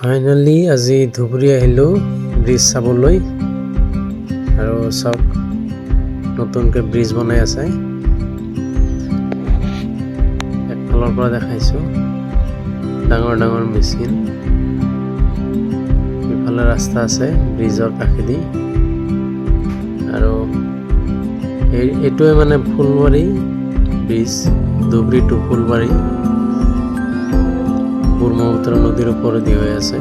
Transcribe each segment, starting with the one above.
Finally আজি ধুবুৰী আহিলোঁ bridge চাবলৈ। আৰু চাওক নতুনকৈ ব্ৰিজ বনাই আছে। একফালৰ পৰা দেখাইছোঁ ডাঙৰ ডাঙৰ মেচিন, ইফালে ৰাস্তা আছে ব্ৰিজৰ কাষেদি। আৰু এইটোৱে মানে ফুলবাৰী ব্ৰিজ, ধুবুৰী টু ফুলবাৰী ব্ৰহ্মপুত্ৰ নদীৰ ওপৰেদি হৈ আছে,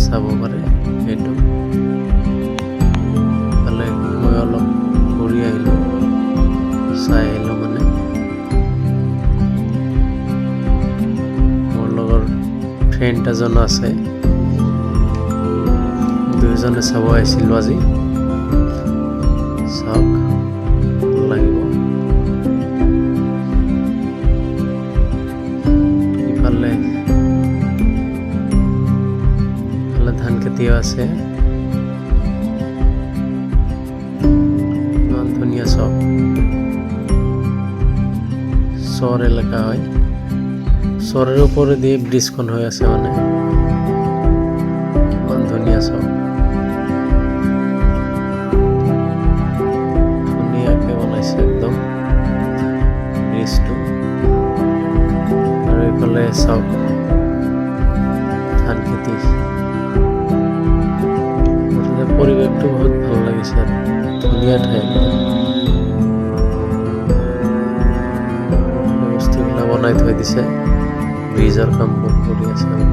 চাব পাৰে। এইটো ফালে মই অলপ ঘূৰি আহিলোঁ, চাই আহিলোঁ মানে। মোৰ লগৰ ফ্ৰেণ্ড এজন আছে, দুয়োজনে চাব আহিছিলোঁ আজি। চাওক ভাল লাগিব। ইফালে ধান খেতিও আছে, ইমান ধুনীয়া। চব চৰ এলেকা হয়, চৰৰ ওপৰেদি ব্ৰিজখন হৈ আছে মানে। ইমান ধুনীয়া চব, ধুনীয়াকৈ বনাইছে একদম ব্ৰিজটো। আৰু এইফালে চাওক ধান খেতি। পৰিৱেশটো বহুত ভাল লাগিছে আৰু ধুনীয়া ঠাই। বস্তুবিলাক বনাই থৈ দিছে, ব্ৰিজৰ কামবোৰ কৰি আছে মানে।